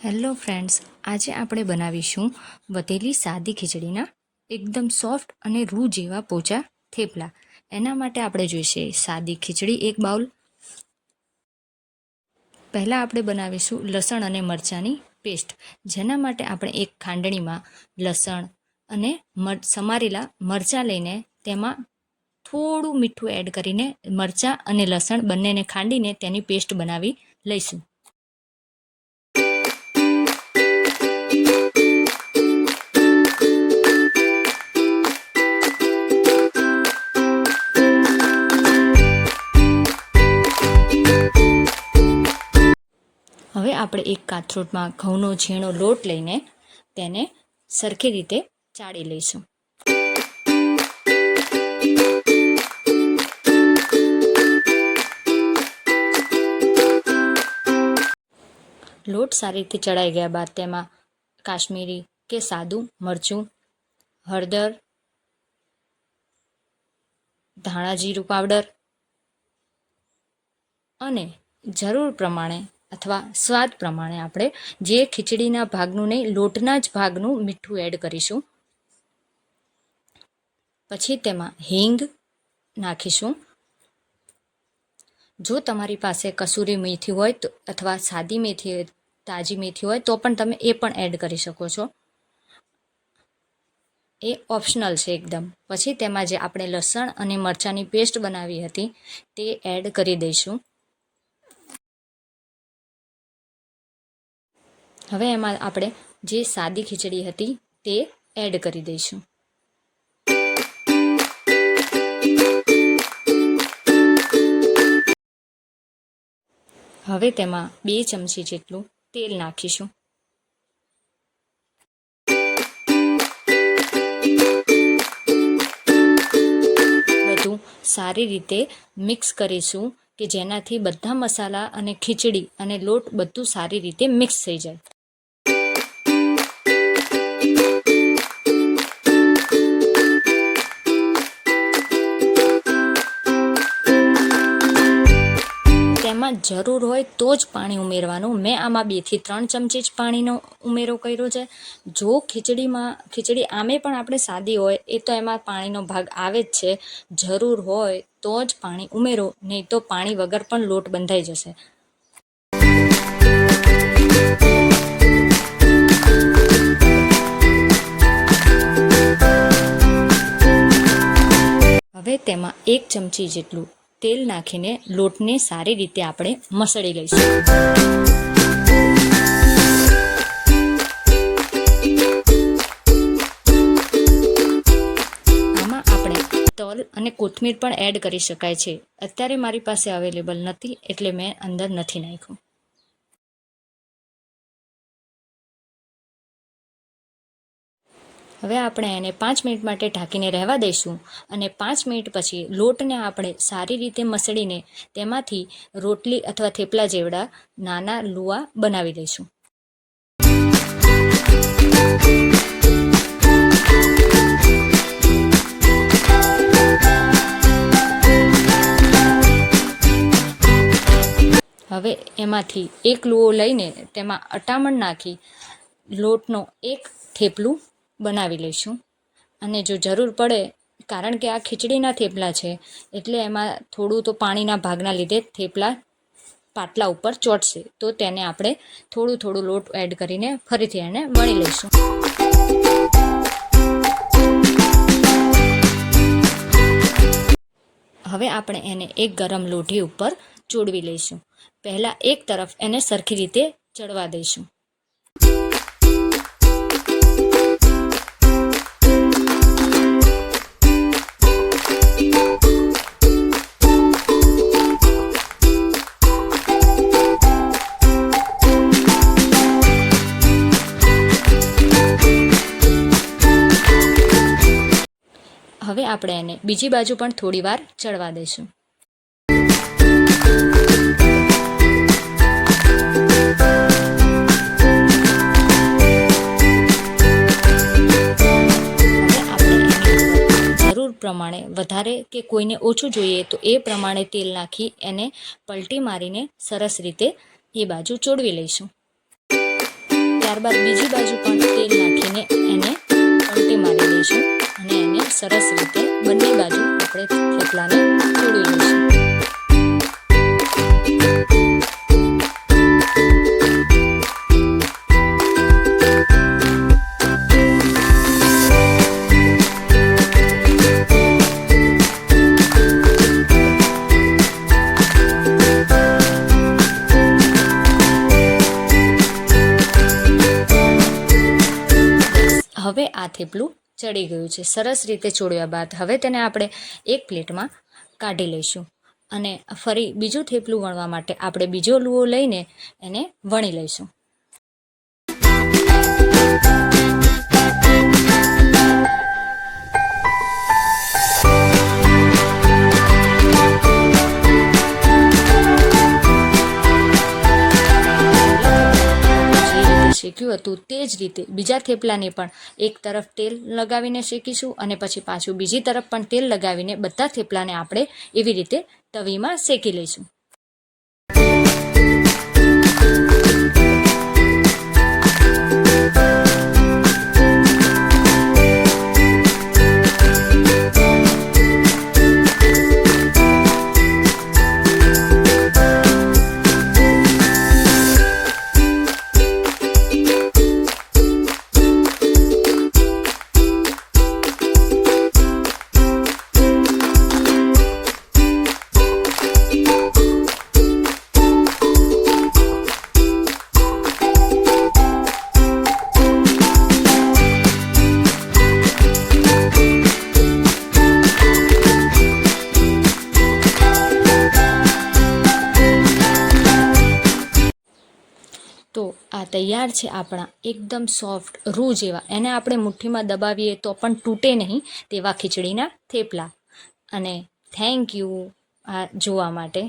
Hello friends, આજે આપણે બનાવીશું વધેલી સાદી ખીચડીના એકદમ સોફ્ટ અને રૂ જેવા પોચા થેપલા. એના માટે આપણે જોઈશે સાદી ખીચડી 1 બાઉલ. પહેલાં આપણે બનાવીશું લસણ અને મરચાંની પેસ્ટ, જેના માટે આપણે એક ખાંડણીમાં લસણ અને સમારેલા મરચાં લઈને તેમાં થોડું મીઠું એડ કરીને મરચાં અને લસણ બંનેને ખાંડીને તેની પેસ્ટ બનાવી લઈશું. હવે આપણે એક કાથરોટમાં ઘઉંનો ઝીણો લોટ લઈને તેને સરખી રીતે ચાળી લઈશું. લોટ સારી રીતે ચડાઈ ગયા બાદ તેમાં કાશ્મીરી કે સાદું મરચું, હળદર, ધાણા જીરું પાવડર અને જરૂર પ્રમાણે અથવા સ્વાદ પ્રમાણે આપણે જે ખીચડીના ભાગનું નહીં, લોટના જ ભાગનું મીઠું એડ કરીશું. પછી તેમાં હિંગ નાખીશું. જો તમારી પાસે કસૂરી મેથી હોય તો અથવા સાદી મેથી, તાજી મેથી હોય તો પણ તમે એ પણ એડ કરી શકો છો. એ ઓપ્શનલ છે એકદમ. પછી તેમાં જે આપણે લસણ અને મરચાંની પેસ્ટ બનાવી હતી તે એડ કરી દઈશું. હવે એમાં આપણે જે સાદી ખીચડી હતી તે એડ કરી દઈશું. હવે તેમાં 2 ચમચી જેટલું તેલ નાખીશું. બધું સારી રીતે મિક્સ કરીશું કે જેનાથી બધા મસાલા અને ખીચડી અને લોટ બધું સારી રીતે મિક્સ થઈ જાય. તેમાં જરૂર હોય તો જ પાણી ઉમેરવાનું. મેં આમાં 2 થી 3 ચમચી જ પાણીનો ઉમેરો કર્યો છે. જો ખીચડી આમે પણ આપણે સાદી હોય એ તો એમાં પાણીનો ભાગ આવે જ છે. જરૂર હોય તો જ પાણી ઉમેરો, નહીં તો પાણી વગર પણ લોટ બંધાઈ જશે. હવે તેમાં 1 ચમચી જેટલું તેલ નાખીને લોટને સારી રીતે આપણે મસળી લઈશું. આમાં આપણે તલ અને કોથમીર પણ એડ કરી શકાય છે. અત્યારે મારી પાસે અવેલેબલ નથી એટલે મેં અંદર નથી નાખ્યું. હવે આપણે એને 5 મિનિટ માટે ઢાંકીને રહેવા દઈશું અને 5 મિનિટ પછી લોટને આપણે સારી રીતે મસળીને તેમાંથી રોટલી અથવા થેપલા જેવડા નાના લુવા બનાવી દઈશું. હવે એમાંથી એક લુઓ લઈને તેમાં અટામણ નાખી લોટનો એક થેપલું બનાવી લઈશું. અને જો જરૂર પડે, કારણ કે આ ખીચડીના થેપલા છે એટલે એમાં થોડું તો પાણીના ભાગના લીધે થેપલા પાટલા ઉપર ચોંટશે, તો તેને આપણે થોડું લોટ એડ કરીને ફરીથી એને વણી લઈશું. હવે આપણે એને એક ગરમ લોઢી ઉપર ચોળવી લઈશું. પહેલાં એક તરફ એને સરખી રીતે ચડવા દઈશું. હવે આપણે એને બીજી બાજુ પણ થોડી વાર ચડવા દઈશું. જરૂર પ્રમાણે વધારે કે કોઈને ઓછું જોઈએ તો એ પ્રમાણે તેલ નાખી એને પલટી મારીને સરસ રીતે એ બાજુ ચોળવી લઈશું. ત્યારબાદ બીજી બાજુ પણ તેલ નાખીને એને પલટી મારી લઈશું અને એને સરસ રીતે બંને બાજુ આપણે થેપલાને તોડી લઈશું. હવે આ થેપલું ચડી ગયું છે. સરસ રીતે ચોળ્યા બાદ હવે તેને આપણે એક પ્લેટમાં કાઢી લઈશું અને ફરી બીજું થેપલું વણવા માટે આપણે બીજો લુઓ લઈને એને વણી લઈશું. શેક્યું હતું તે જ રીતે બીજા થેપલાને પણ એક તરફ તેલ લગાવીને શેકીશું અને પછી પાછું બીજી તરફ પણ તેલ લગાવીને બધા થેપલાને આપણે એવી રીતે તવીમાં શેકી લઈશું. તો આ તૈયાર છે આપણા એકદમ સોફ્ટ રૂ જેવા, એને આપણે મુઠ્ઠીમાં દબાવીએ તો પણ તૂટે નહીં તેવા ખીચડીના થેપલા. અને થેન્ક યુ આ જોવા માટે.